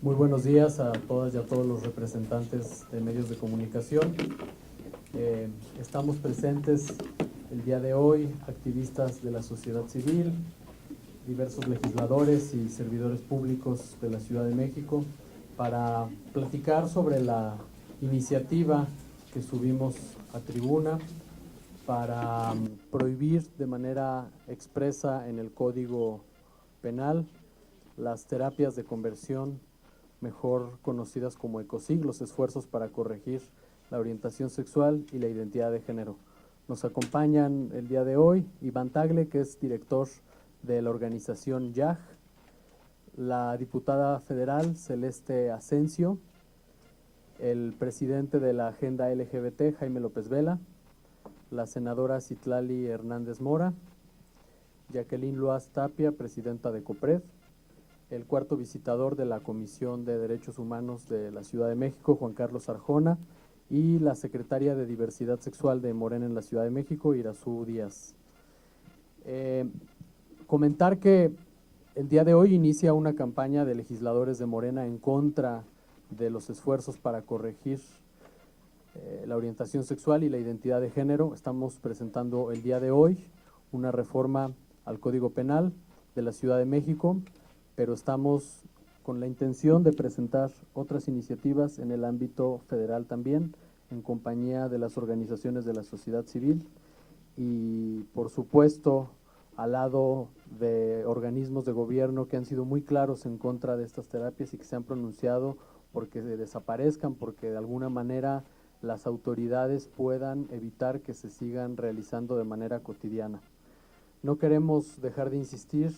Muy buenos días a todas y a todos los representantes de medios de comunicación. Estamos presentes el día de hoy, activistas de la sociedad civil, diversos legisladores y servidores públicos de la Ciudad de México, para platicar sobre la iniciativa que subimos a tribuna para prohibir de manera expresa en el Código Penal las terapias de conversión, mejor conocidas como ECOSIG, los esfuerzos para corregir la orientación sexual y la identidad de género. Nos acompañan el día de hoy Iván Tagle, que es director de la organización YAG, la diputada federal Celeste Asensio, el presidente de la Agenda LGBT, Jaime López Vela, la senadora Citlali Hernández Mora, Jacqueline Loaz Tapia, presidenta de COPRED, el cuarto visitador de la Comisión de Derechos Humanos de la Ciudad de México, Juan Carlos Arjona, y la secretaria de Diversidad Sexual de Morena en la Ciudad de México, Irazú Díaz. Comentar que el día de hoy inicia una campaña de legisladores de Morena en contra de los esfuerzos para corregir la orientación sexual y la identidad de género. Estamos presentando el día de hoy una reforma al Código Penal de la Ciudad de México, pero estamos con la intención de presentar otras iniciativas en el ámbito federal también, en compañía de las organizaciones de la sociedad civil y, por supuesto, al lado de organismos de gobierno que han sido muy claros en contra de estas terapias y que se han pronunciado porque desaparezcan, porque de alguna manera las autoridades puedan evitar que se sigan realizando de manera cotidiana. No queremos dejar de insistir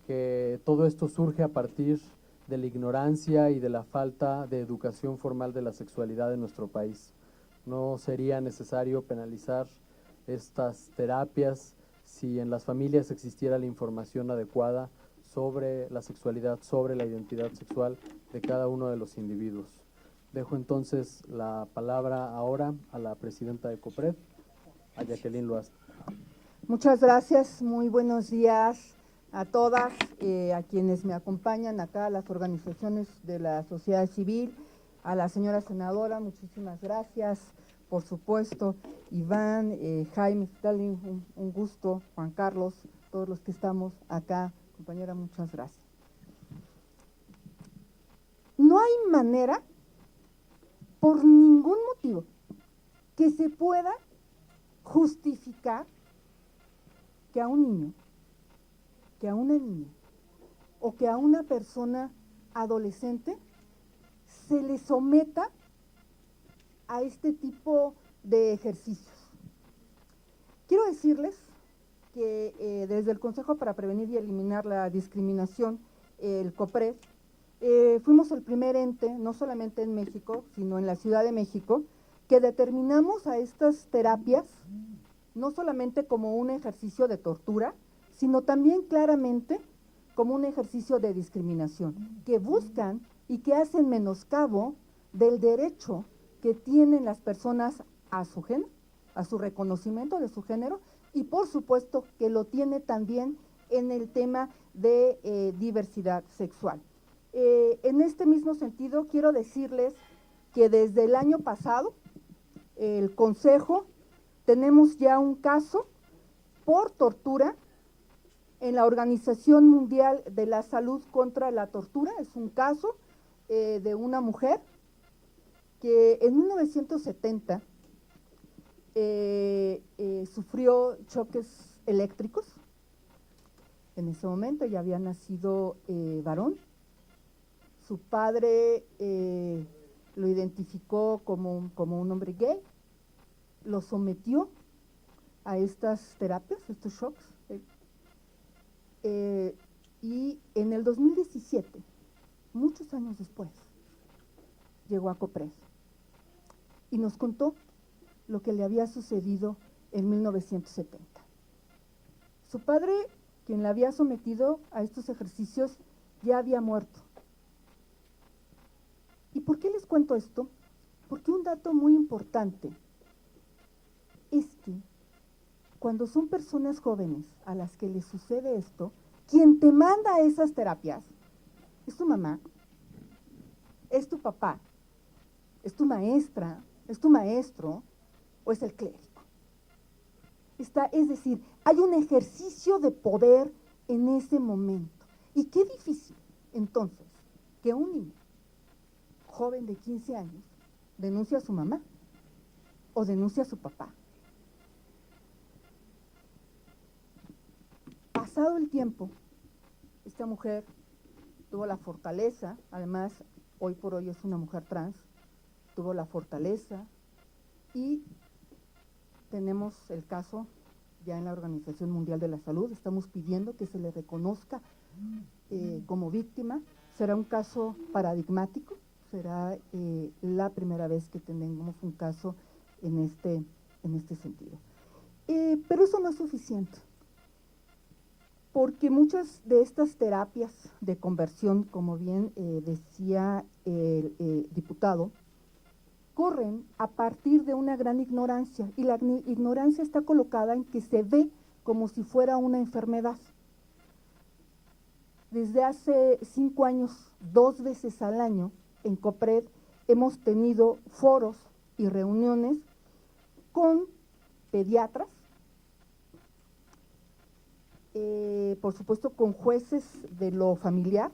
que todo esto surge a partir de la ignorancia y de la falta de educación formal de la sexualidad en nuestro país. No sería necesario penalizar estas terapias si en las familias existiera la información adecuada sobre la sexualidad, sobre la identidad sexual de cada uno de los individuos. Dejo entonces la palabra ahora a la presidenta de COPRED, a Jacqueline Loaz. Muchas gracias, muy buenos días a todas, a quienes me acompañan acá, a las organizaciones de la sociedad civil, a la señora senadora, muchísimas gracias, por supuesto, Iván, Jaime, un gusto, Juan Carlos, todos los que estamos acá, compañera, muchas gracias. No hay manera, por ningún motivo, que se pueda justificar que a un niño, que a una niña o que a una persona adolescente se le someta a este tipo de ejercicios. Quiero decirles que desde el Consejo para Prevenir y Eliminar la Discriminación, el COPRED, fuimos el primer ente, no solamente en México, sino en la Ciudad de México, que determinamos a estas terapias no solamente como un ejercicio de tortura, sino también claramente como un ejercicio de discriminación, que buscan y que hacen menoscabo del derecho que tienen las personas a su género, a su reconocimiento de su género, y por supuesto que lo tiene también en el tema de diversidad sexual. En este mismo sentido, quiero decirles que desde el año pasado, el Consejo tenemos ya un caso por tortura en la Organización Mundial de la Salud contra la Tortura. Es un caso de una mujer que en 1970 sufrió choques eléctricos. En ese momento ya había nacido varón. Su padre lo identificó como un hombre gay. Lo sometió a estas terapias, estos shocks, y en el 2017, muchos años después, llegó a COPRED y nos contó lo que le había sucedido en 1970. Su padre, quien la había sometido a estos ejercicios, ya había muerto. ¿Y por qué les cuento esto? Porque un dato muy importante es que cuando son personas jóvenes a las que les sucede esto, quien te manda a esas terapias es tu mamá, ¿Es tu papá? ¿Es tu maestra? ¿Es tu maestro? ¿O es el clérigo? Es decir, hay un ejercicio de poder en ese momento. Y qué difícil, entonces, que un niño joven de 15 años denuncie a su mamá o denuncie a su papá. Pasado el tiempo, esta mujer tuvo la fortaleza, además, hoy por hoy es una mujer trans, tuvo la fortaleza y tenemos el caso ya en la Organización Mundial de la Salud, estamos pidiendo que se le reconozca como víctima. Será un caso paradigmático, será la primera vez que tengamos un caso en este sentido. Pero eso no es suficiente, porque muchas de estas terapias de conversión, como bien decía el diputado, corren a partir de una gran ignorancia, y la ignorancia está colocada en que se ve como si fuera una enfermedad. Desde hace 5 años, 2 veces al año, en COPRED hemos tenido foros y reuniones con pediatras, por supuesto con jueces de lo familiar,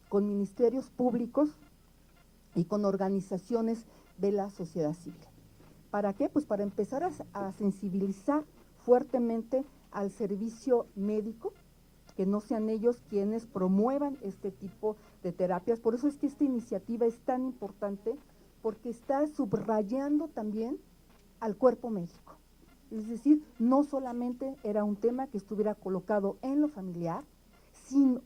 con ministerios públicos y con organizaciones de la sociedad civil. ¿Para qué? Pues para empezar a sensibilizar fuertemente al servicio médico, que no sean ellos quienes promuevan este tipo de terapias. Por eso es que esta iniciativa es tan importante, porque está subrayando también al cuerpo médico. Es decir, no solamente era un tema que estuviera colocado en lo familiar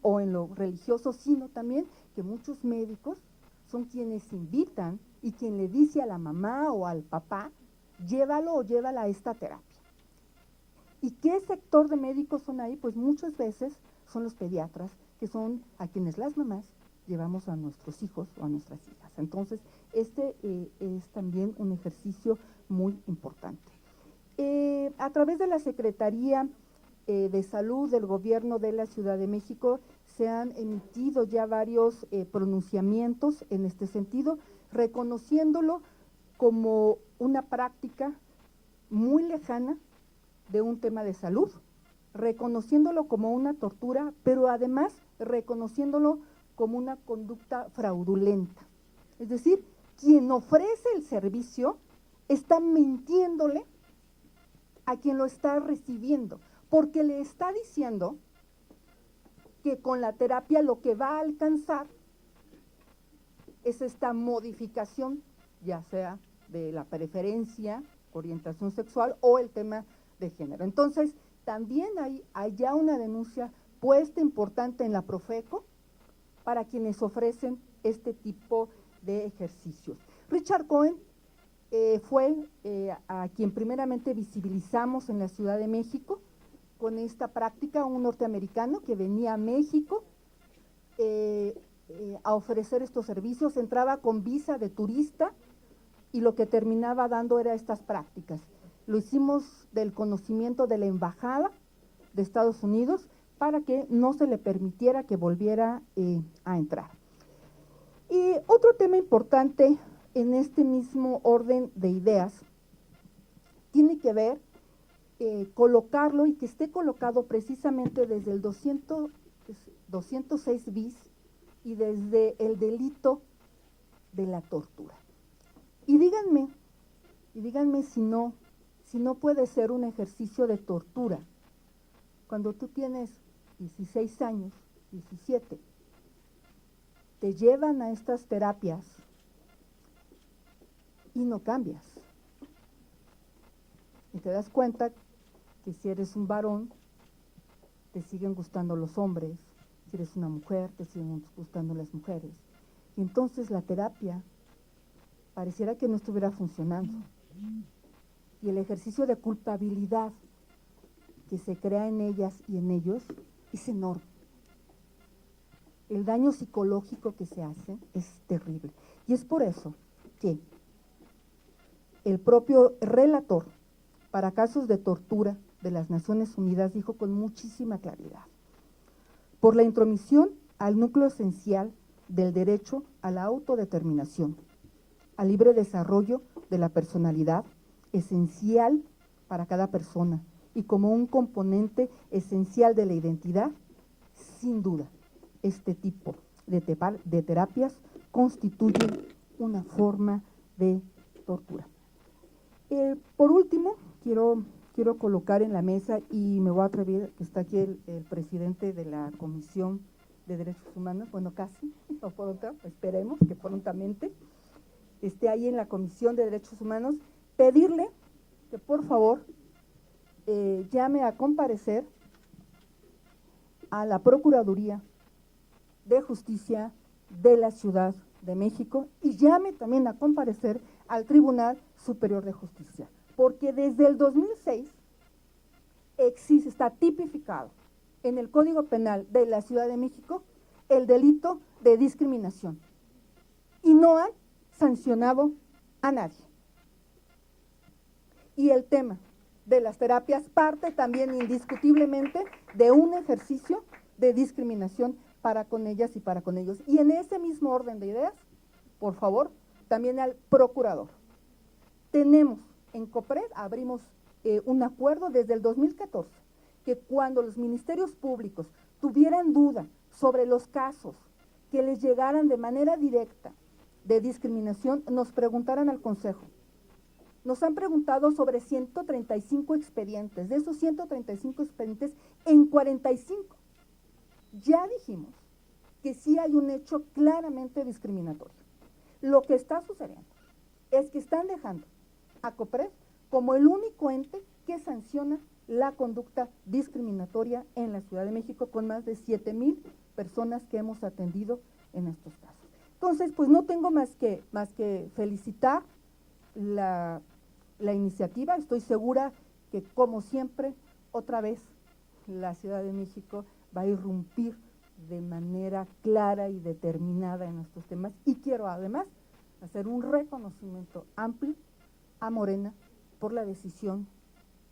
o en lo religioso, sino también que muchos médicos son quienes invitan y quien le dice a la mamá o al papá, llévalo o llévala a esta terapia. ¿Y qué sector de médicos son ahí? Pues muchas veces son los pediatras, que son a quienes las mamás llevamos a nuestros hijos o a nuestras hijas. Entonces, este es también un ejercicio muy importante. A través de la Secretaría de Salud del Gobierno de la Ciudad de México se han emitido ya varios pronunciamientos en este sentido, reconociéndolo como una práctica muy lejana de un tema de salud, reconociéndolo como una tortura, pero además reconociéndolo como una conducta fraudulenta. Es decir, quien ofrece el servicio está mintiéndole a quien lo está recibiendo, porque le está diciendo que con la terapia lo que va a alcanzar es esta modificación, ya sea de la preferencia, orientación sexual o el tema de género. Entonces, también hay ya una denuncia puesta importante en la Profeco para quienes ofrecen este tipo de ejercicios. Richard Cohen fue a quien primeramente visibilizamos en la Ciudad de México con esta práctica, un norteamericano que venía a México a ofrecer estos servicios, entraba con visa de turista y lo que terminaba dando era estas prácticas. Lo hicimos del conocimiento de la Embajada de Estados Unidos para que no se le permitiera que volviera a entrar. Y otro tema importante en este mismo orden de ideas tiene que ver colocarlo y que esté colocado precisamente desde el 206 bis y desde el delito de la tortura. Y díganme si no puede ser un ejercicio de tortura cuando tú tienes 16 años, 17, te llevan a estas terapias y no cambias. Y te das cuenta que si eres un varón, te siguen gustando los hombres, si eres una mujer, te siguen gustando las mujeres. Y entonces la terapia pareciera que no estuviera funcionando. Y el ejercicio de culpabilidad que se crea en ellas y en ellos es enorme. El daño psicológico que se hace es terrible. Y es por eso que el propio relator para casos de tortura de las Naciones Unidas dijo con muchísima claridad: por la intromisión al núcleo esencial del derecho a la autodeterminación, al libre desarrollo de la personalidad, esencial para cada persona y como un componente esencial de la identidad. Sin duda, este tipo de terapias constituyen una forma de tortura. Por último, quiero colocar en la mesa, y me voy a atrever, que está aquí el presidente de la Comisión de Derechos Humanos, bueno, casi, no pronto, esperemos que prontamente esté ahí en la Comisión de Derechos Humanos, pedirle que por favor llame a comparecer a la Procuraduría de Justicia de la Ciudad de México y llame también a comparecer al Tribunal Superior de Justicia, porque desde el 2006 existe, está tipificado en el Código Penal de la Ciudad de México el delito de discriminación y no han sancionado a nadie. Y el tema de las terapias parte también indiscutiblemente de un ejercicio de discriminación para con ellas y para con ellos. Y en ese mismo orden de ideas, por favor, también al procurador. Tenemos en COPRED, abrimos un acuerdo desde el 2014, que cuando los ministerios públicos tuvieran duda sobre los casos que les llegaran de manera directa de discriminación, nos preguntaran al Consejo. Nos han preguntado sobre 135 expedientes. De esos 135 expedientes, en 45 ya dijimos que sí hay un hecho claramente discriminatorio. Lo que está sucediendo es que están dejando a COPRED como el único ente que sanciona la conducta discriminatoria en la Ciudad de México, con más de 7,000 personas que hemos atendido en estos casos. Entonces, pues no tengo más que felicitar la iniciativa. Estoy segura que, como siempre, otra vez la Ciudad de México va a irrumpir de manera clara y determinada en estos temas. Y quiero además hacer un reconocimiento amplio a Morena por la decisión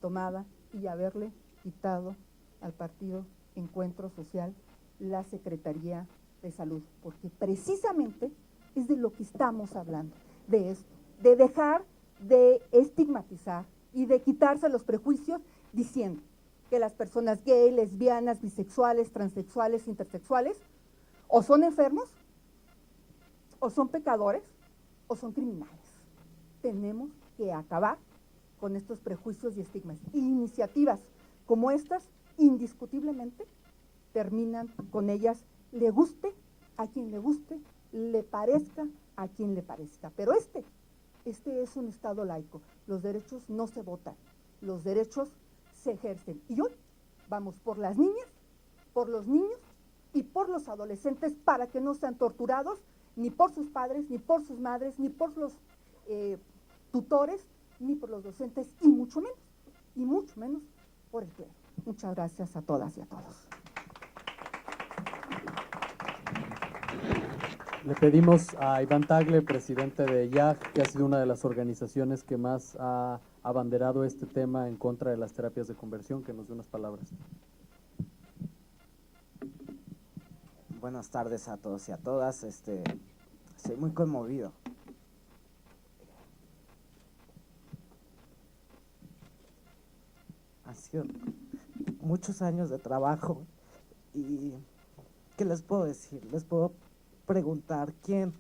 tomada y haberle quitado al partido Encuentro Social la Secretaría de Salud, porque precisamente es de lo que estamos hablando, de esto, de dejar de estigmatizar y de quitarse los prejuicios diciendo que las personas gay, lesbianas, bisexuales, transexuales, intersexuales, o son enfermos, o son pecadores, o son criminales. Tenemos que acabar con estos prejuicios y estigmas. Y iniciativas como estas, indiscutiblemente, terminan con ellas, le guste a quien le guste, le parezca a quien le parezca. Pero este es un Estado laico. Los derechos no se votan, los derechos se ejercen. Y hoy vamos por las niñas, por los niños y por los adolescentes para que no sean torturados ni por sus padres, ni por sus madres, ni por los tutores, ni por los docentes, y mucho menos por el clero. Muchas gracias a todas y a todos. Le pedimos a Iván Tagle, presidente de YAG, que ha sido una de las organizaciones que más ha abanderado este tema en contra de las terapias de conversión, que nos dé unas palabras. Buenas tardes a todos y a todas. Estoy muy conmovido. Han sido muchos años de trabajo y ¿qué les puedo decir? Les puedo preguntar quién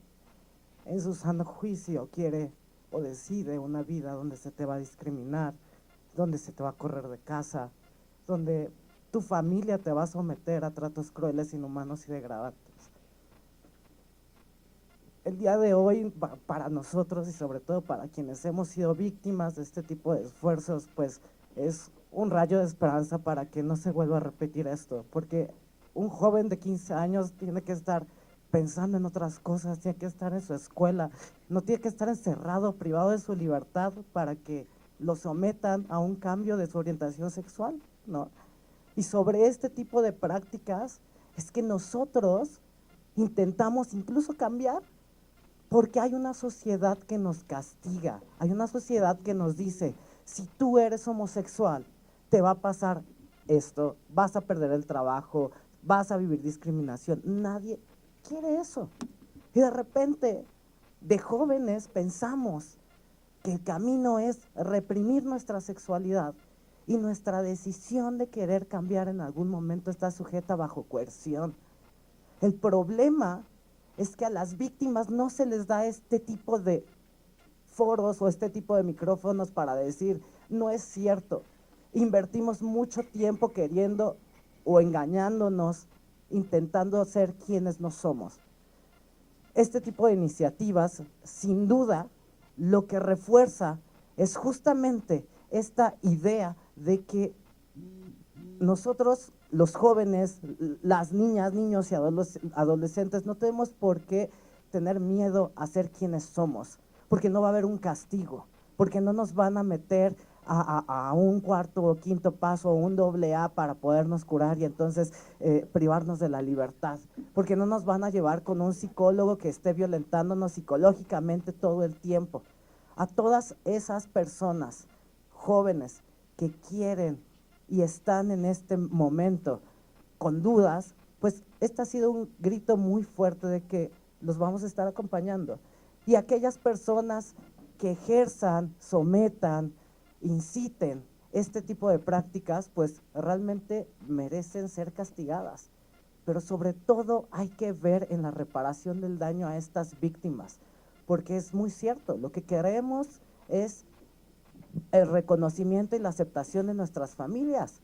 en su sano juicio quiere o decide una vida donde se te va a discriminar, donde se te va a correr de casa, donde tu familia te va a someter a tratos crueles, inhumanos y degradantes. El día de hoy, para nosotros y sobre todo para quienes hemos sido víctimas de este tipo de esfuerzos, pues es un rayo de esperanza para que no se vuelva a repetir esto, porque un joven de 15 años tiene que estar pensando en otras cosas, tiene que estar en su escuela, no tiene que estar encerrado, privado de su libertad para que lo sometan a un cambio de su orientación sexual, ¿no? Y sobre este tipo de prácticas es que nosotros intentamos incluso cambiar, porque hay una sociedad que nos castiga, hay una sociedad que nos dice, si tú eres homosexual, te va a pasar esto, vas a perder el trabajo, vas a vivir discriminación. Nadie quiere eso. Y de repente, de jóvenes pensamos que el camino es reprimir nuestra sexualidad y nuestra decisión de querer cambiar en algún momento está sujeta bajo coerción. El problema es que a las víctimas no se les da este tipo de foros o este tipo de micrófonos para decir, no es cierto, invertimos mucho tiempo queriendo o engañándonos, intentando ser quienes no somos. Este tipo de iniciativas, sin duda, lo que refuerza es justamente esta idea de que nosotros, los jóvenes, las niñas, niños y adolescentes, no tenemos por qué tener miedo a ser quienes somos, porque no va a haber un castigo, porque no nos van a meter a un cuarto o quinto paso o un AA para podernos curar y entonces privarnos de la libertad, porque no nos van a llevar con un psicólogo que esté violentándonos psicológicamente todo el tiempo. A todas esas personas jóvenes que quieren y están en este momento con dudas, pues este ha sido un grito muy fuerte de que los vamos a estar acompañando. Y aquellas personas que ejerzan, sometan, inciten este tipo de prácticas, pues realmente merecen ser castigadas. Pero sobre todo hay que ver en la reparación del daño a estas víctimas, porque es muy cierto, lo que queremos es el reconocimiento y la aceptación de nuestras familias.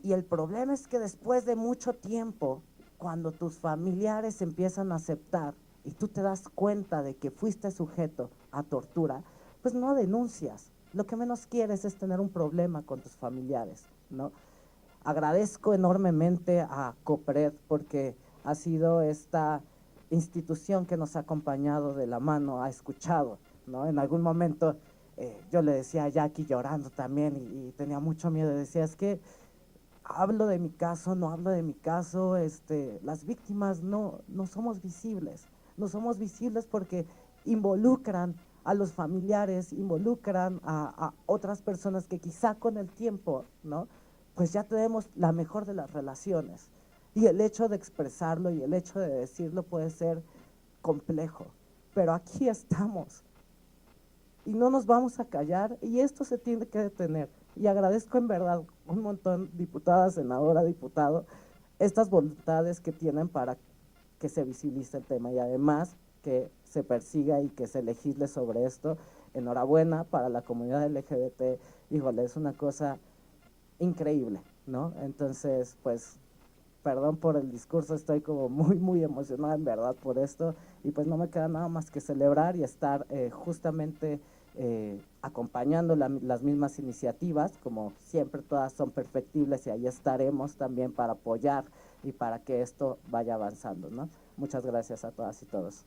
Y el problema es que después de mucho tiempo, cuando tus familiares empiezan a aceptar y tú te das cuenta de que fuiste sujeto a tortura, pues no denuncias. Lo que menos quieres es tener un problema con tus familiares, ¿no? Agradezco enormemente a COPRED porque ha sido esta institución que nos ha acompañado de la mano, ha escuchado, ¿no? En algún momento yo le decía a Jackie llorando también y tenía mucho miedo, decía, es que hablo de mi caso, no hablo de mi caso, las víctimas no somos visibles, no somos visibles porque involucran a los familiares, involucran a otras personas que quizá con el tiempo, ¿no? Pues ya tenemos la mejor de las relaciones. Y el hecho de expresarlo y el hecho de decirlo puede ser complejo, pero aquí estamos y no nos vamos a callar y esto se tiene que detener. Y agradezco en verdad un montón, diputada, senadora, diputado, estas voluntades que tienen para que se visibilice el tema y además que se persiga y que se legisle sobre esto. Enhorabuena para la comunidad LGBT, híjole, es una cosa increíble, ¿no? Entonces, pues, perdón por el discurso, estoy como muy emocionada en verdad por esto y pues no me queda nada más que celebrar y estar justamente acompañando las mismas iniciativas, como siempre todas son perfectibles y ahí estaremos también para apoyar y para que esto vaya avanzando, ¿no? Muchas gracias a todas y todos.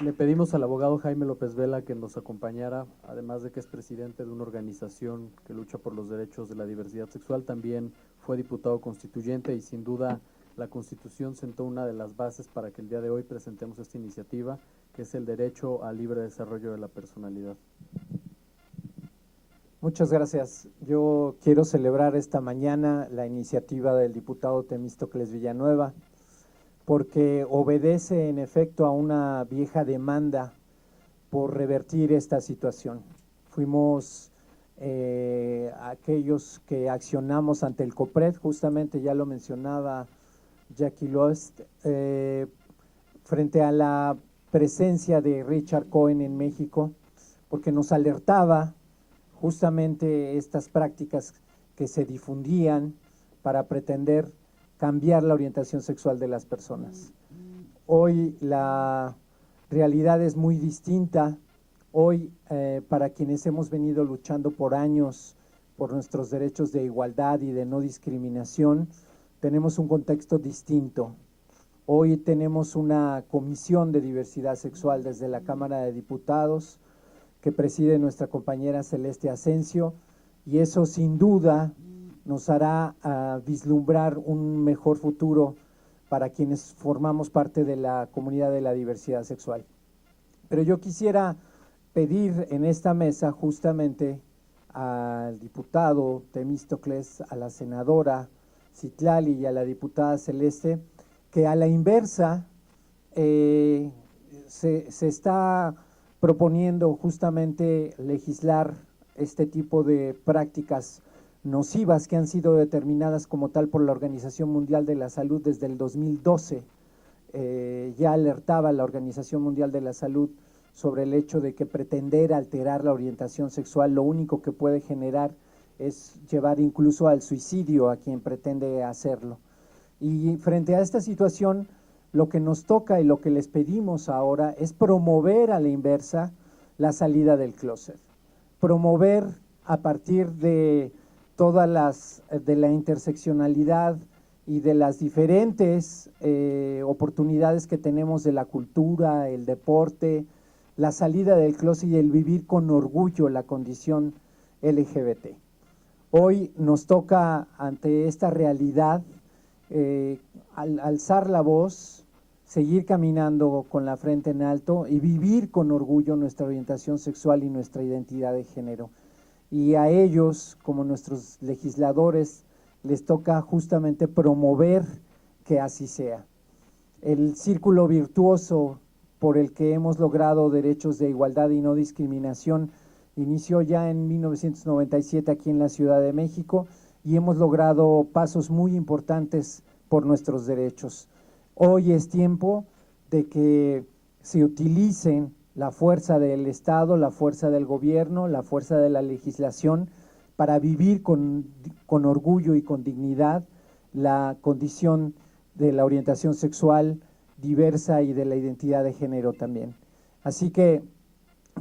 Le pedimos al abogado Jaime López Vela que nos acompañara, además de que es presidente de una organización que lucha por los derechos de la diversidad sexual, también fue diputado constituyente y sin duda la Constitución sentó una de las bases para que el día de hoy presentemos esta iniciativa, que es el derecho al libre desarrollo de la personalidad. Muchas gracias. Yo quiero celebrar esta mañana la iniciativa del diputado Temístocles Villanueva, porque obedece en efecto a una vieja demanda por revertir esta situación. Fuimos aquellos que accionamos ante el COPRED, justamente ya lo mencionaba Jackie Loest, frente a la presencia de Richard Cohen en México, porque nos alertaba justamente estas prácticas que se difundían para pretender cambiar la orientación sexual de las personas. Hoy la realidad es muy distinta. Hoy, para quienes hemos venido luchando por años por nuestros derechos de igualdad y de no discriminación, tenemos un contexto distinto. Hoy tenemos una comisión de diversidad sexual desde la Cámara de Diputados que preside nuestra compañera Celeste Asensio, y eso sin duda nos hará vislumbrar un mejor futuro para quienes formamos parte de la comunidad de la diversidad sexual. Pero yo quisiera pedir en esta mesa justamente al diputado Temístocles, a la senadora Citlali y a la diputada Celeste, que a la inversa se está proponiendo justamente legislar este tipo de prácticas nocivas que han sido determinadas como tal por la Organización Mundial de la Salud desde el 2012. Ya alertaba la Organización Mundial de la Salud sobre el hecho de que pretender alterar la orientación sexual lo único que puede generar es llevar incluso al suicidio a quien pretende hacerlo. Y frente a esta situación, lo que nos toca y lo que les pedimos ahora es promover a la inversa la salida del clóset, promover a partir de todas de la interseccionalidad y de las diferentes oportunidades que tenemos de la cultura, el deporte, la salida del clóset y el vivir con orgullo la condición LGBT. Hoy nos toca ante esta realidad alzar la voz, seguir caminando con la frente en alto y vivir con orgullo nuestra orientación sexual y nuestra identidad de género. Y a ellos, como nuestros legisladores, les toca justamente promover que así sea. El círculo virtuoso por el que hemos logrado derechos de igualdad y no discriminación inició ya en 1997 aquí en la Ciudad de México y hemos logrado pasos muy importantes por nuestros derechos. Hoy es tiempo de que se utilicen la fuerza del Estado, la fuerza del gobierno, la fuerza de la legislación para vivir con orgullo y con dignidad la condición de la orientación sexual diversa y de la identidad de género también. Así que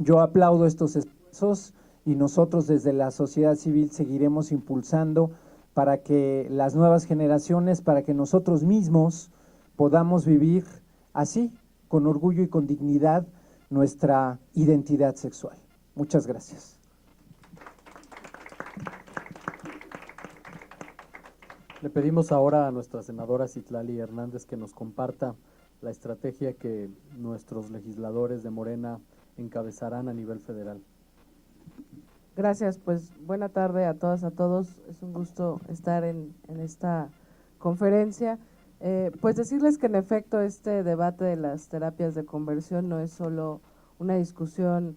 yo aplaudo estos esfuerzos y nosotros desde la sociedad civil seguiremos impulsando para que las nuevas generaciones, para que nosotros mismos podamos vivir así, con orgullo y con dignidad, nuestra identidad sexual. Muchas gracias. Le pedimos ahora a nuestra senadora Citlali Hernández que nos comparta la estrategia que nuestros legisladores de Morena encabezarán a nivel federal. Gracias, pues buena tarde a todas, a todos. Es un gusto estar en esta conferencia. Pues decirles que en efecto este debate de las terapias de conversión no es solo una discusión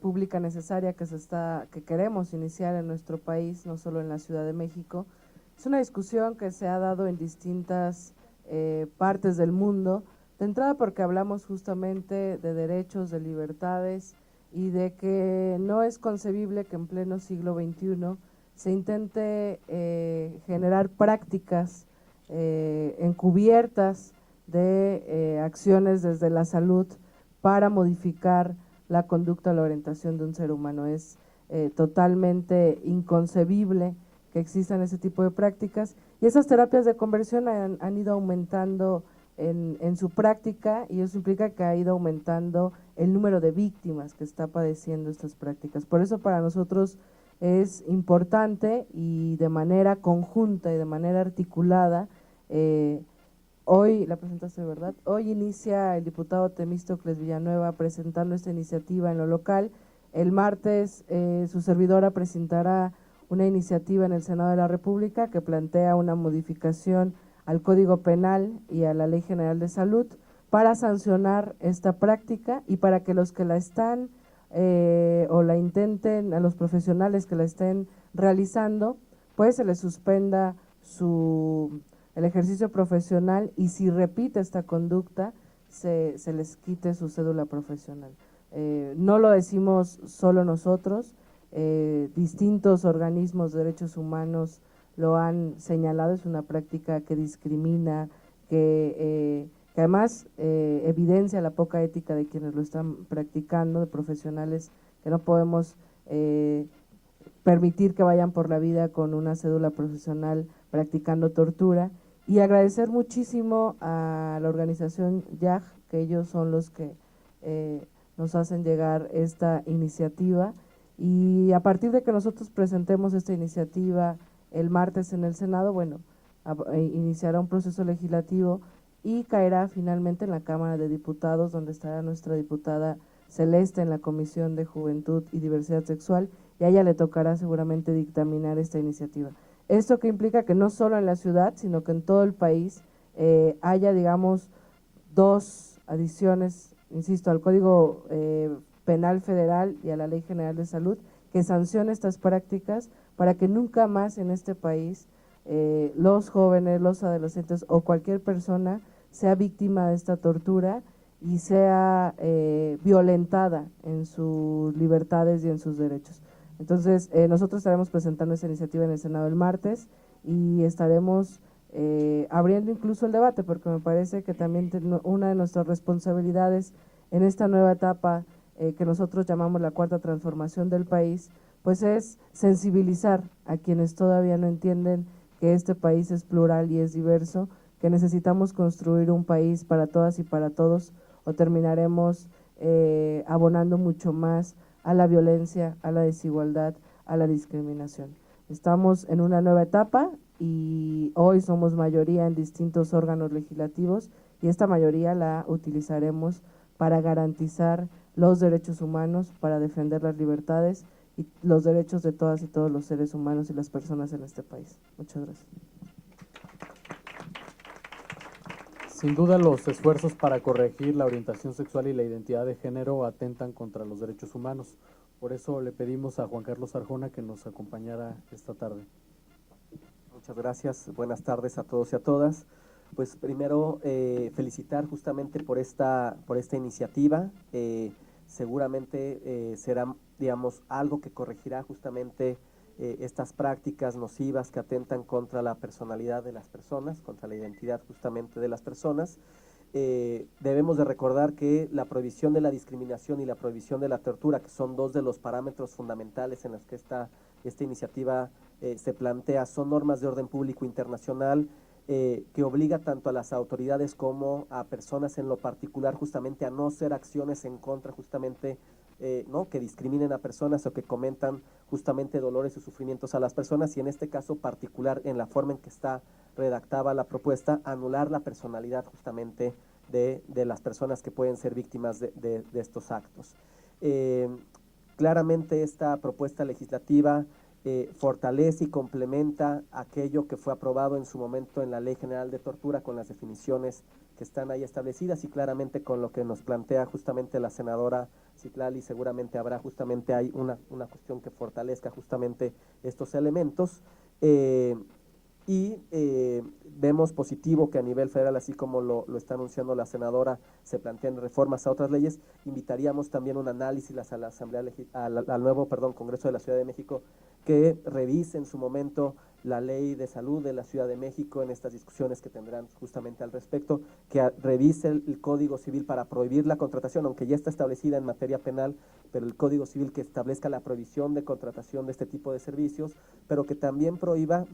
pública necesaria que queremos iniciar en nuestro país, no solo en la Ciudad de México. Es una discusión que se ha dado en distintas partes del mundo, de entrada porque hablamos justamente de derechos, de libertades y de que no es concebible que en pleno siglo XXI se intente generar prácticas encubiertas de acciones desde la salud para modificar la conducta o la orientación de un ser humano. Es totalmente inconcebible que existan ese tipo de prácticas y esas terapias de conversión han ido aumentando en su práctica y eso implica que ha ido aumentando el número de víctimas que está padeciendo estas prácticas. Por eso para nosotros es importante y de manera conjunta y de manera articulada, hoy, la presentaste, ¿verdad? Hoy inicia el diputado Temístocles Villanueva presentando esta iniciativa en lo local. El martes su servidora presentará una iniciativa en el Senado de la República que plantea una modificación al Código Penal y a la Ley General de Salud para sancionar esta práctica y para que los que la están o la intenten, a los profesionales que la estén realizando, pues se les suspenda el ejercicio profesional y si repite esta conducta, se les quite su cédula profesional. No lo decimos solo nosotros, distintos organismos de derechos humanos lo han señalado, es una práctica que discrimina, que además evidencia la poca ética de quienes lo están practicando, de profesionales que no podemos permitir que vayan por la vida con una cédula profesional practicando tortura. Y agradecer muchísimo a la organización YAG, que ellos son los que nos hacen llegar esta iniciativa. Y a partir de que nosotros presentemos esta iniciativa el martes en el Senado, bueno, iniciará un proceso legislativo y caerá finalmente en la Cámara de Diputados, donde estará nuestra diputada Celeste en la Comisión de Juventud y Diversidad Sexual. Y y a ella le tocará seguramente dictaminar esta iniciativa. Esto que implica que no solo en la ciudad, sino que en todo el país haya, digamos, 2 adiciones, insisto, al Código Penal Federal y a la Ley General de Salud, que sancione estas prácticas para que nunca más en este país los jóvenes, los adolescentes o cualquier persona sea víctima de esta tortura y sea violentada en sus libertades y en sus derechos. Entonces, nosotros estaremos presentando esta iniciativa en el Senado el martes y estaremos abriendo incluso el debate, porque me parece que también una de nuestras responsabilidades en esta nueva etapa que nosotros llamamos la cuarta transformación del país, pues es sensibilizar a quienes todavía no entienden que este país es plural y es diverso, que necesitamos construir un país para todas y para todos, o terminaremos abonando mucho más a la violencia, a la desigualdad, a la discriminación. Estamos en una nueva etapa y hoy somos mayoría en distintos órganos legislativos y esta mayoría la utilizaremos para garantizar los derechos humanos, para defender las libertades y los derechos de todas y todos los seres humanos y las personas en este país. Muchas gracias. Sin duda, los esfuerzos para corregir la orientación sexual y la identidad de género atentan contra los derechos humanos. Por eso le pedimos a Juan Carlos Arjona que nos acompañara esta tarde. Muchas gracias. Buenas tardes a todos y a todas. Pues primero felicitar justamente por esta iniciativa. Seguramente será, digamos, algo que corregirá justamente estas prácticas nocivas que atentan contra la personalidad de las personas, contra la identidad justamente de las personas. Debemos de recordar que la prohibición de la discriminación y la prohibición de la tortura, que son 2 de los parámetros fundamentales en los que esta iniciativa se plantea, son normas de orden público internacional que obliga tanto a las autoridades como a personas en lo particular justamente a no hacer acciones en contra justamente ¿no? que discriminen a personas o que comentan justamente dolores y sufrimientos a las personas, y en este caso particular, en la forma en que está redactada la propuesta, anular la personalidad justamente de las personas que pueden ser víctimas de estos actos. Claramente esta propuesta legislativa fortalece y complementa aquello que fue aprobado en su momento en la Ley General de Tortura, con las definiciones que están ahí establecidas y claramente con lo que nos plantea justamente la senadora Citlali. Seguramente habrá justamente ahí una cuestión que fortalezca justamente estos elementos. Vemos positivo que a nivel federal, así como lo está anunciando la senadora, se plantean reformas a otras leyes. Invitaríamos también un análisis a la Asamblea al nuevo Congreso de la Ciudad de México, que revise en su momento la ley de salud de la Ciudad de México en estas discusiones que tendrán justamente al respecto, que revise el Código Civil para prohibir la contratación, aunque ya está establecida en materia penal, pero el Código Civil que establezca la prohibición de contratación de este tipo de servicios, pero que también prohíba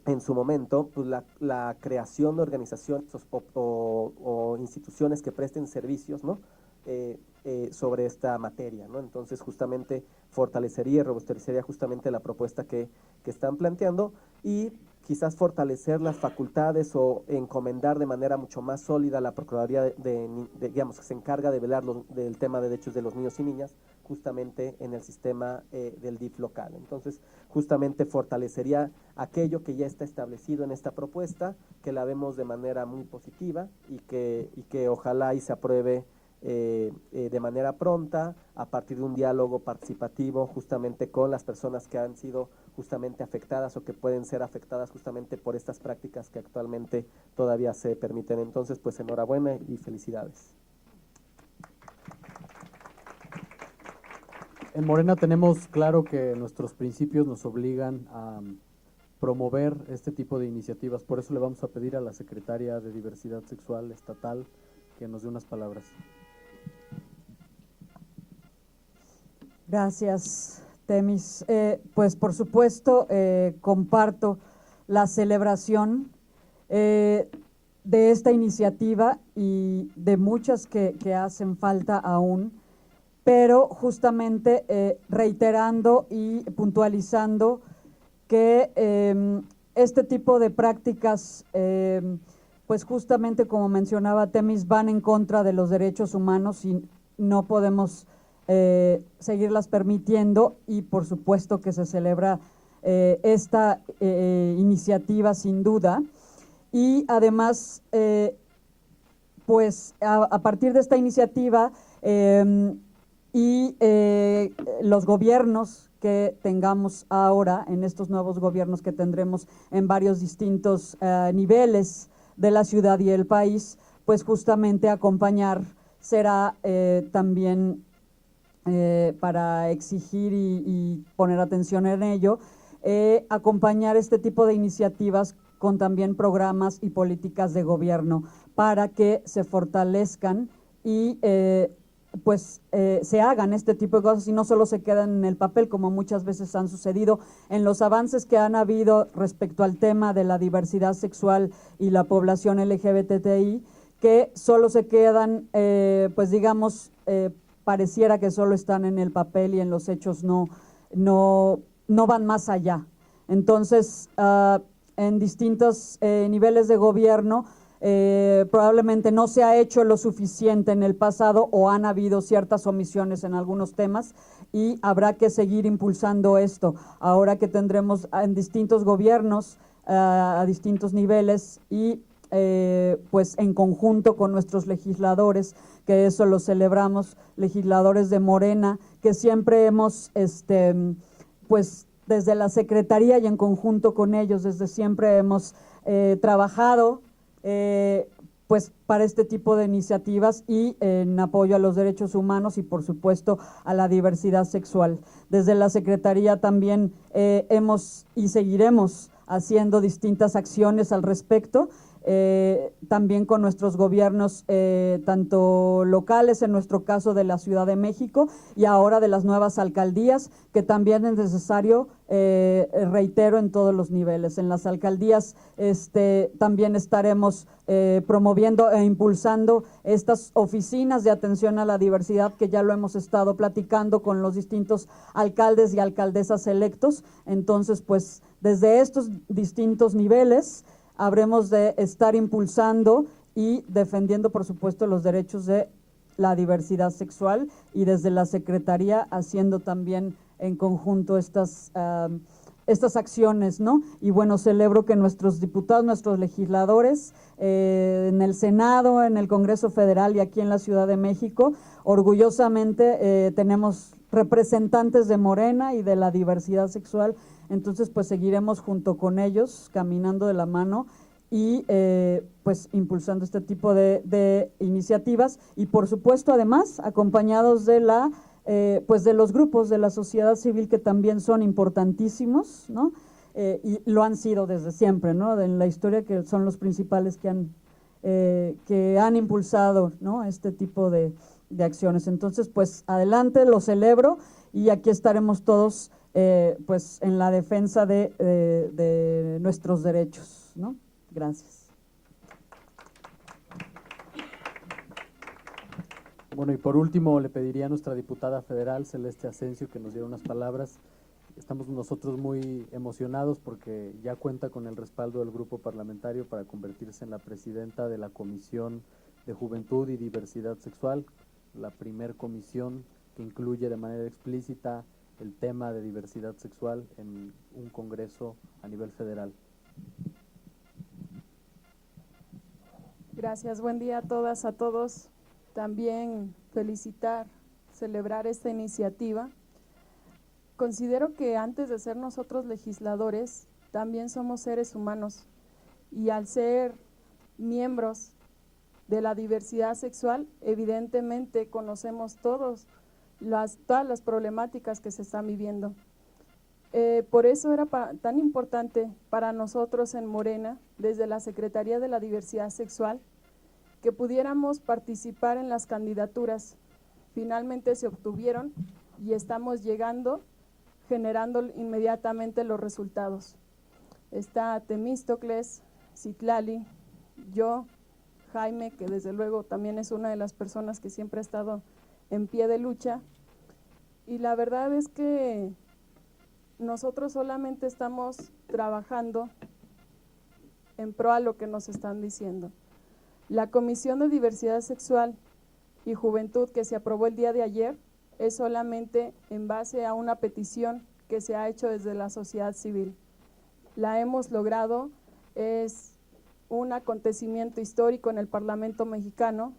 en su momento pues, la creación de organizaciones o instituciones que presten servicios, ¿no? Sobre esta materia, ¿no? Entonces justamente fortalecería y robustecería justamente la propuesta que están planteando, y quizás fortalecer las facultades o encomendar de manera mucho más sólida a la Procuraduría digamos, que se encarga de velar del tema de derechos de los niños y niñas, justamente en el sistema del DIF local. Entonces, justamente fortalecería aquello que ya está establecido en esta propuesta, que la vemos de manera muy positiva y que ojalá y se apruebe de manera pronta, a partir de un diálogo participativo justamente con las personas que han sido justamente afectadas o que pueden ser afectadas justamente por estas prácticas que actualmente todavía se permiten. Entonces, pues enhorabuena y felicidades. En Morena tenemos claro que nuestros principios nos obligan a promover este tipo de iniciativas. Por eso le vamos a pedir a la secretaria de Diversidad Sexual Estatal que nos dé unas palabras. Gracias, Temis. Pues por supuesto comparto la celebración de esta iniciativa y de muchas que hacen falta aún, pero justamente reiterando y puntualizando que este tipo de prácticas, pues justamente como mencionaba Temis, van en contra de los derechos humanos y no podemos seguirlas permitiendo y por supuesto que se celebra esta iniciativa sin duda. Y además, pues a partir de esta iniciativa los gobiernos que tengamos ahora, en estos nuevos gobiernos que tendremos en varios distintos niveles de la ciudad y el país, pues justamente acompañar será también para exigir y poner atención en ello, acompañar este tipo de iniciativas con también programas y políticas de gobierno para que se fortalezcan y se hagan este tipo de cosas y no solo se quedan en el papel, como muchas veces han sucedido en los avances que han habido respecto al tema de la diversidad sexual y la población LGBTI, que solo se quedan, pareciera que solo están en el papel y en los hechos no van más allá. Entonces, en distintos niveles de gobierno, probablemente no se ha hecho lo suficiente en el pasado o han habido ciertas omisiones en algunos temas y habrá que seguir impulsando esto. Ahora que tendremos en distintos gobiernos, a distintos niveles y pues en conjunto con nuestros legisladores, que eso lo celebramos, legisladores de Morena, que siempre hemos, pues desde la Secretaría y en conjunto con ellos, desde siempre hemos trabajado pues para este tipo de iniciativas y en apoyo a los derechos humanos y por supuesto a la diversidad sexual. Desde la Secretaría también hemos y seguiremos haciendo distintas acciones al respecto, también con nuestros gobiernos tanto locales, en nuestro caso de la Ciudad de México y ahora de las nuevas alcaldías, que también es necesario, reitero, en todos los niveles. En las alcaldías también estaremos promoviendo e impulsando estas oficinas de atención a la diversidad, que ya lo hemos estado platicando con los distintos alcaldes y alcaldesas electos. Entonces, pues desde estos distintos niveles habremos de estar impulsando y defendiendo, por supuesto, los derechos de la diversidad sexual y desde la Secretaría haciendo también en conjunto estas acciones, ¿no? Y bueno, celebro que nuestros diputados, nuestros legisladores en el Senado, en el Congreso Federal y aquí en la Ciudad de México, orgullosamente tenemos representantes de Morena y de la diversidad sexual. Entonces, pues seguiremos junto con ellos, caminando de la mano y pues impulsando este tipo de iniciativas y por supuesto además acompañados de pues de los grupos de la sociedad civil, que también son importantísimos, ¿no? Y lo han sido desde siempre, ¿no? En la historia, que son los principales que han impulsado, ¿no?, este tipo de acciones. Entonces, pues adelante, lo celebro y aquí estaremos todos pues en la defensa de nuestros derechos, ¿no? Gracias. Bueno, y por último le pediría a nuestra diputada federal, Celeste Asensio, que nos diera unas palabras. Estamos nosotros muy emocionados porque ya cuenta con el respaldo del grupo parlamentario para convertirse en la presidenta de la Comisión de Juventud y Diversidad Sexual, la primer comisión que incluye de manera explícita el tema de diversidad sexual en un congreso a nivel federal. Gracias, buen día a todas, a todos. También felicitar, celebrar esta iniciativa. Considero que antes de ser nosotros legisladores, también somos seres humanos y al ser miembros de la diversidad sexual, evidentemente conocemos todas las problemáticas que se están viviendo. Por eso era tan importante para nosotros en Morena, desde la Secretaría de la Diversidad Sexual, que pudiéramos participar en las candidaturas. Finalmente se obtuvieron y estamos generando inmediatamente los resultados. Está Temístocles, Citlali, yo, Jaime, que desde luego también es una de las personas que siempre ha estado en pie de lucha, y la verdad es que nosotros solamente estamos trabajando en pro a lo que nos están diciendo. La Comisión de Diversidad Sexual y Juventud que se aprobó el día de ayer es solamente en base a una petición que se ha hecho desde la sociedad civil. La hemos logrado, es un acontecimiento histórico en el Parlamento mexicano.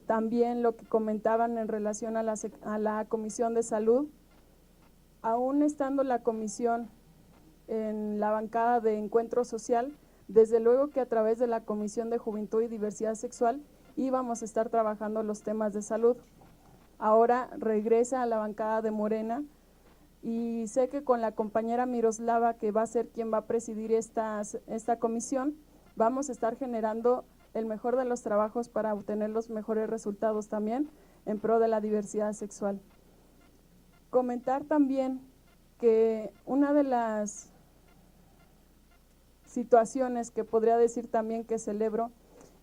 También lo que comentaban en relación a la Comisión de Salud, aún estando la comisión en la bancada de Encuentro Social, desde luego que a través de la Comisión de Juventud y Diversidad Sexual íbamos a estar trabajando los temas de salud. Ahora regresa a la bancada de Morena y sé que con la compañera Miroslava, que va a ser quien va a presidir esta comisión, vamos a estar generando el mejor de los trabajos para obtener los mejores resultados también en pro de la diversidad sexual. Comentar también que una de las situaciones que podría decir también que celebro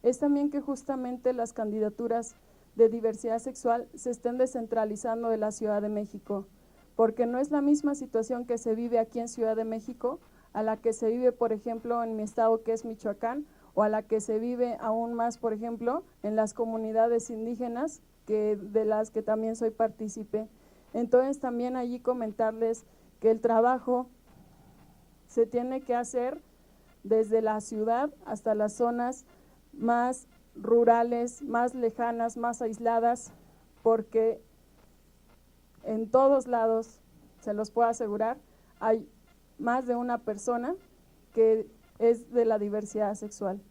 es también que justamente las candidaturas de diversidad sexual se estén descentralizando de la Ciudad de México, porque no es la misma situación que se vive aquí en Ciudad de México a la que se vive, por ejemplo, en mi estado, que es Michoacán, o a la que se vive aún más, por ejemplo, en las comunidades indígenas, de las que también soy partícipe. Entonces también allí comentarles que el trabajo se tiene que hacer desde la ciudad hasta las zonas más rurales, más lejanas, más aisladas, porque en todos lados, se los puedo asegurar, hay más de una persona que es de la diversidad sexual.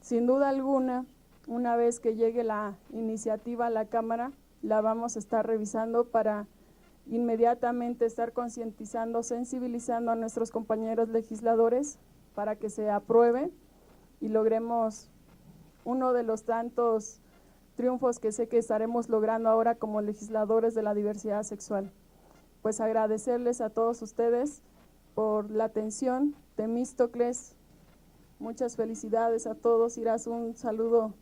Sin duda alguna, una vez que llegue la iniciativa a la Cámara, la vamos a estar revisando para inmediatamente estar concientizando, sensibilizando a nuestros compañeros legisladores para que se apruebe y logremos uno de los tantos triunfos que sé que estaremos logrando ahora como legisladores de la diversidad sexual. Pues agradecerles a todos ustedes por la atención. Temístocles, muchas felicidades a todos. Irás, un saludo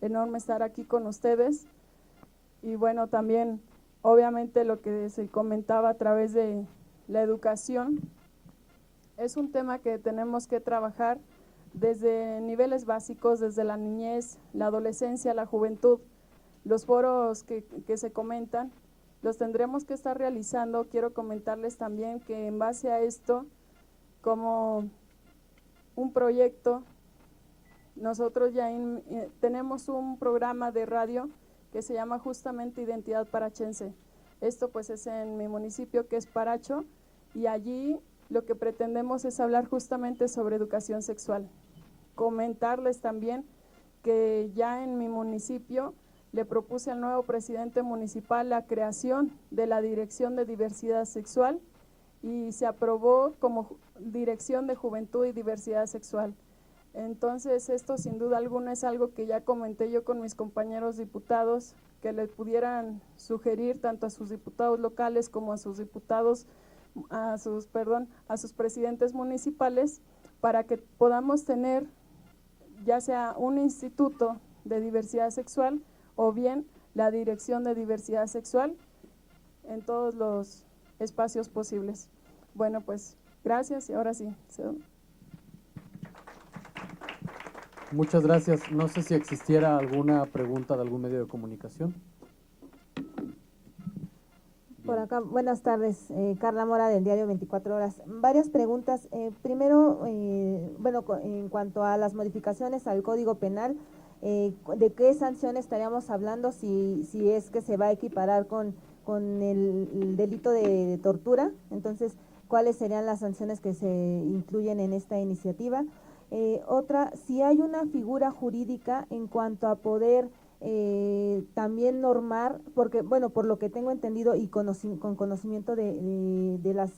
enorme estar aquí con ustedes. Y bueno, también obviamente lo que se comentaba a través de la educación es un tema que tenemos que trabajar desde niveles básicos, desde la niñez, la adolescencia, la juventud. Los foros que se comentan los tendremos que estar realizando. Quiero comentarles también que en base a esto, como un proyecto, nosotros ya tenemos un programa de radio que se llama justamente Identidad Parachense. Esto pues es en mi municipio, que es Paracho, y allí lo que pretendemos es hablar justamente sobre educación sexual. Comentarles también que ya en mi municipio le propuse al nuevo presidente municipal la creación de la Dirección de Diversidad Sexual y se aprobó como Dirección de Juventud y Diversidad Sexual. Entonces esto sin duda alguna es algo que ya comenté yo con mis compañeros diputados, que le pudieran sugerir tanto a sus diputados locales como a sus diputados, a sus presidentes municipales, para que podamos tener ya sea un instituto de diversidad sexual o bien la Dirección de Diversidad Sexual en todos los espacios posibles. Bueno, pues gracias y ahora sí. Muchas gracias. No sé si existiera alguna pregunta de algún medio de comunicación. Por acá, buenas tardes, Carla Mora del diario 24 Horas. Varias preguntas. Primero, bueno, en cuanto a las modificaciones al Código Penal, ¿de qué sanción estaríamos hablando si es que se va a equiparar con el delito de tortura? Entonces, ¿cuáles serían las sanciones que se incluyen en esta iniciativa? Otra, si hay una figura jurídica en cuanto a poder también normar, porque bueno, por lo que tengo entendido y con conocimiento de las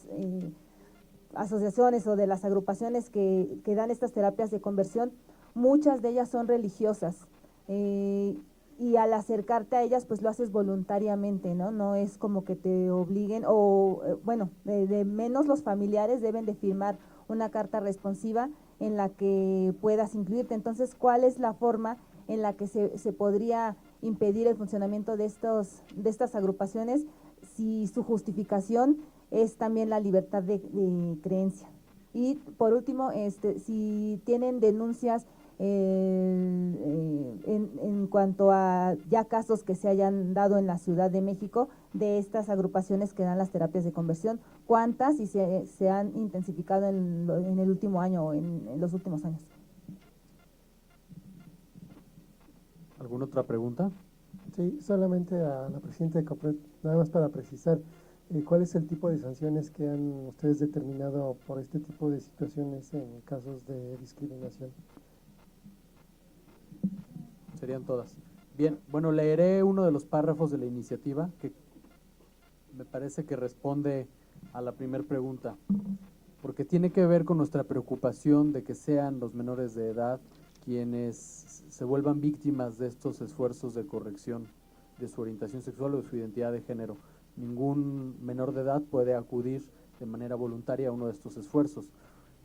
asociaciones o de las agrupaciones que dan estas terapias de conversión, muchas de ellas son religiosas y al acercarte a ellas pues lo haces voluntariamente, no es como que te obliguen o bueno, de menos los familiares deben de firmar una carta responsiva en la que puedas incluirte. Entonces, ¿cuál es la forma en la que se podría impedir el funcionamiento de estas agrupaciones si su justificación es también la libertad de creencia? Y por último, si tienen denuncias en cuanto a ya casos que se hayan dado en la Ciudad de México de estas agrupaciones que dan las terapias de conversión, ¿cuántas y se han intensificado en el último año o en los últimos años? ¿Alguna otra pregunta? Sí, solamente a la presidenta de COPRED, nada más para precisar, ¿cuál es el tipo de sanciones que han ustedes determinado por este tipo de situaciones en casos de discriminación? Serían todas. Bien, bueno, leeré uno de los párrafos de la iniciativa que me parece que responde a la primera pregunta, porque tiene que ver con nuestra preocupación de que sean los menores de edad quienes se vuelvan víctimas de estos esfuerzos de corrección de su orientación sexual o de su identidad de género. Ningún menor de edad puede acudir de manera voluntaria a uno de estos esfuerzos.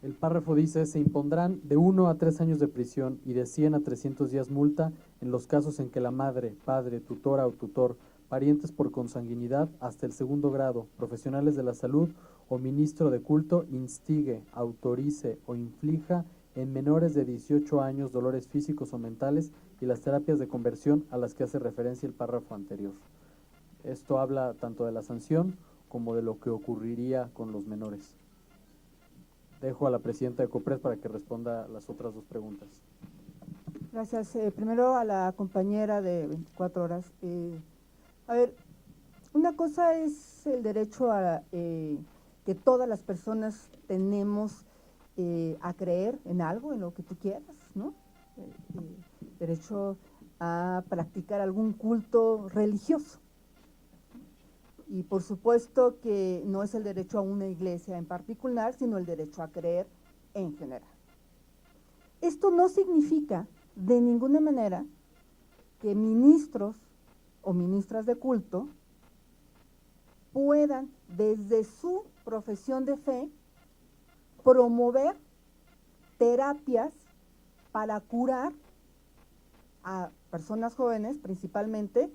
El párrafo dice: se impondrán de 1 a 3 años de prisión y de 100 a 300 días multa en los casos en que la madre, padre, tutora o tutor, parientes por consanguinidad hasta el segundo grado, profesionales de la salud o ministro de culto instigue, autorice o inflija en menores de 18 años dolores físicos o mentales y las terapias de conversión a las que hace referencia el párrafo anterior. Esto habla tanto de la sanción como de lo que ocurriría con los menores. Dejo a la presidenta de COPRED para que responda las otras dos preguntas. Gracias. Primero a la compañera de 24 horas. A ver, una cosa es el derecho a que todas las personas tenemos a creer en algo, en lo que tú quieras, ¿no? Derecho a practicar algún culto religioso. Y por supuesto que no es el derecho a una iglesia en particular, sino el derecho a creer en general. Esto no significa de ninguna manera que ministros o ministras de culto puedan, desde su profesión de fe, promover terapias para curar a personas jóvenes, principalmente,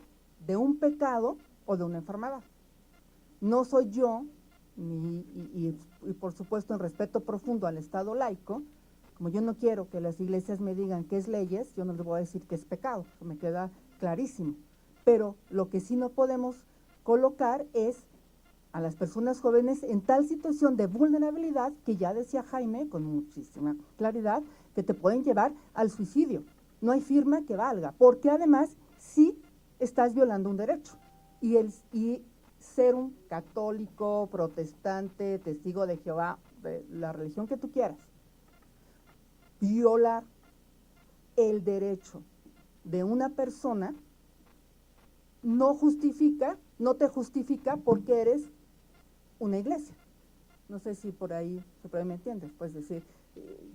de un pecado o de una enfermedad. No soy yo, y por supuesto en respeto profundo al Estado laico, como yo no quiero que las iglesias me digan qué es leyes, yo no les voy a decir qué es pecado, eso me queda clarísimo. Pero lo que sí no podemos colocar es a las personas jóvenes en tal situación de vulnerabilidad que ya decía Jaime con muchísima claridad, que te pueden llevar al suicidio. No hay firma que valga, porque además sí estás violando un derecho. Y ser un católico, protestante, testigo de Jehová, de la religión que tú quieras, violar el derecho de una persona no te justifica porque eres una iglesia. No sé si por ahí me entiendes, pues decir,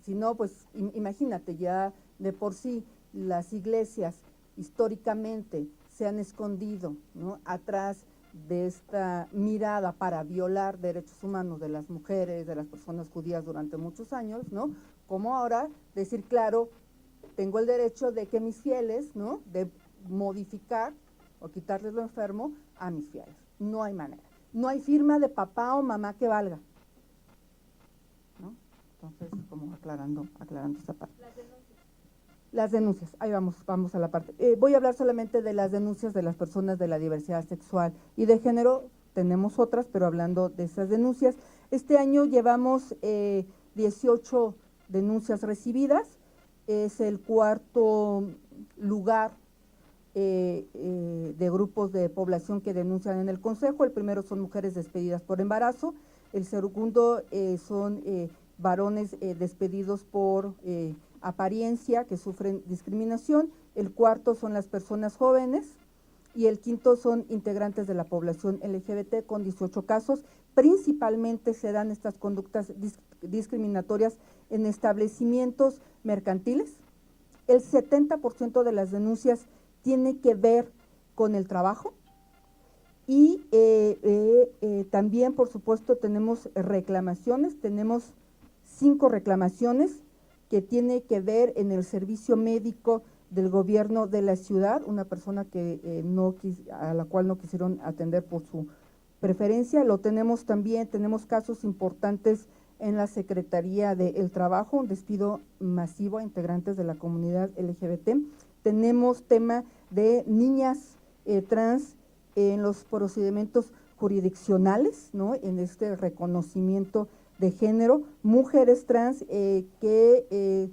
si no, pues imagínate, ya de por sí las iglesias históricamente se han escondido, ¿no?, atrás de esta mirada para violar derechos humanos de las mujeres, de las personas judías durante muchos años, ¿no? Como ahora decir, claro, tengo el derecho de que mis fieles, ¿no?, de modificar o quitarles lo enfermo a mis fieles. No hay manera. No hay firma de papá o mamá que valga, ¿no? Entonces, como aclarando esta parte. Las denuncias, ahí vamos a la parte. Voy a hablar solamente de las denuncias de las personas de la diversidad sexual y de género. Tenemos otras, pero hablando de esas denuncias. Este año llevamos 18 denuncias recibidas. Es el cuarto lugar de grupos de población que denuncian en el Consejo. El primero son mujeres despedidas por embarazo. El segundo son varones despedidos por apariencia, que sufren discriminación. El cuarto son las personas jóvenes y el quinto son integrantes de la población LGBT con 18 casos. Principalmente se dan estas conductas discriminatorias en establecimientos mercantiles. El 70% de las denuncias tiene que ver con el trabajo y también, por supuesto, tenemos reclamaciones. Tenemos 5 reclamaciones que tiene que ver en el servicio médico del gobierno de la ciudad, una persona que a la cual no quisieron atender por su preferencia. Lo tenemos también, tenemos casos importantes en la Secretaría del Trabajo, un despido masivo a integrantes de la comunidad LGBT. Tenemos tema de niñas trans en los procedimientos jurisdiccionales, ¿no? En este reconocimiento de género, mujeres trans que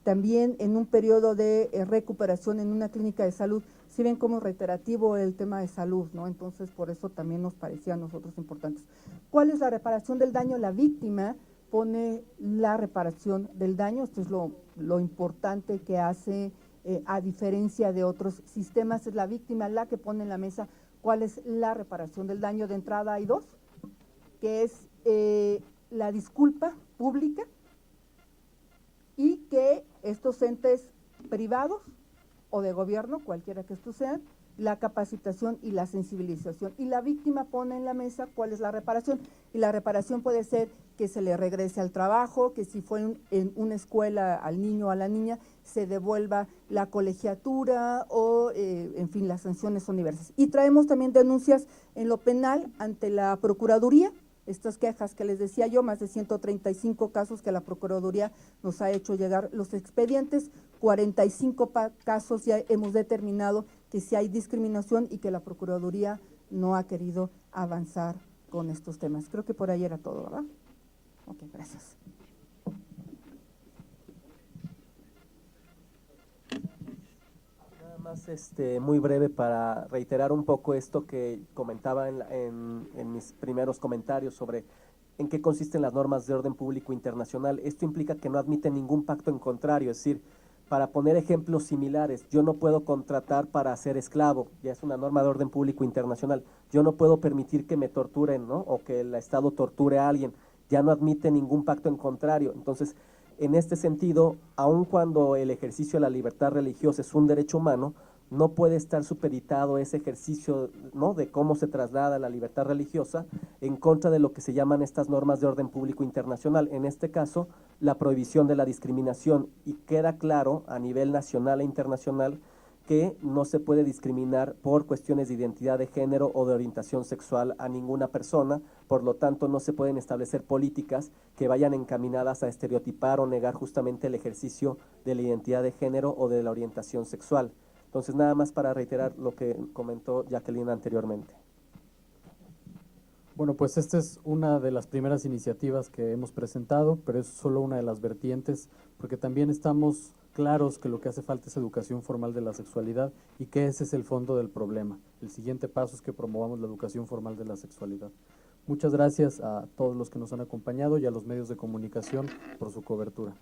también en un periodo de recuperación en una clínica de salud, si ven como reiterativo el tema de salud, ¿no? Entonces, por eso también nos parecía a nosotros importantes. ¿Cuál es la reparación del daño? La víctima pone la reparación del daño, esto es lo importante que hace, a diferencia de otros sistemas, es la víctima la que pone en la mesa cuál es la reparación del daño. De entrada hay dos, que es la disculpa pública y que estos entes privados o de gobierno, cualquiera que estos sean, la capacitación y la sensibilización. Y la víctima pone en la mesa cuál es la reparación. Y la reparación puede ser que se le regrese al trabajo, que si fue en una escuela al niño o a la niña, se devuelva la colegiatura o, en fin, las sanciones son diversas. Y traemos también denuncias en lo penal ante la Procuraduría, estas quejas que les decía yo, más de 135 casos que la Procuraduría nos ha hecho llegar los expedientes, 45 casos ya hemos determinado que sí hay discriminación y que la Procuraduría no ha querido avanzar con estos temas. Creo que por ahí era todo, ¿verdad? Ok, gracias. Nada más muy breve para reiterar un poco esto que comentaba en mis primeros comentarios sobre en qué consisten las normas de orden público internacional. Esto implica que no admiten ningún pacto en contrario, es decir, para poner ejemplos similares, yo no puedo contratar para ser esclavo, ya es una norma de orden público internacional, yo no puedo permitir que me torturen, ¿no? O que el Estado torture a alguien, ya no admite ningún pacto en contrario. Entonces, en este sentido, aun cuando el ejercicio de la libertad religiosa es un derecho humano, no puede estar supeditado ese ejercicio, ¿no?, de cómo se traslada la libertad religiosa en contra de lo que se llaman estas normas de orden público internacional. En este caso, la prohibición de la discriminación, y queda claro a nivel nacional e internacional que no se puede discriminar por cuestiones de identidad de género o de orientación sexual a ninguna persona, por lo tanto no se pueden establecer políticas que vayan encaminadas a estereotipar o negar justamente el ejercicio de la identidad de género o de la orientación sexual. Entonces, nada más para reiterar lo que comentó Jacqueline anteriormente. Bueno, pues esta es una de las primeras iniciativas que hemos presentado, pero es solo una de las vertientes, porque también estamos claros que lo que hace falta es educación formal de la sexualidad y que ese es el fondo del problema. El siguiente paso es que promovamos la educación formal de la sexualidad. Muchas gracias a todos los que nos han acompañado y a los medios de comunicación por su cobertura.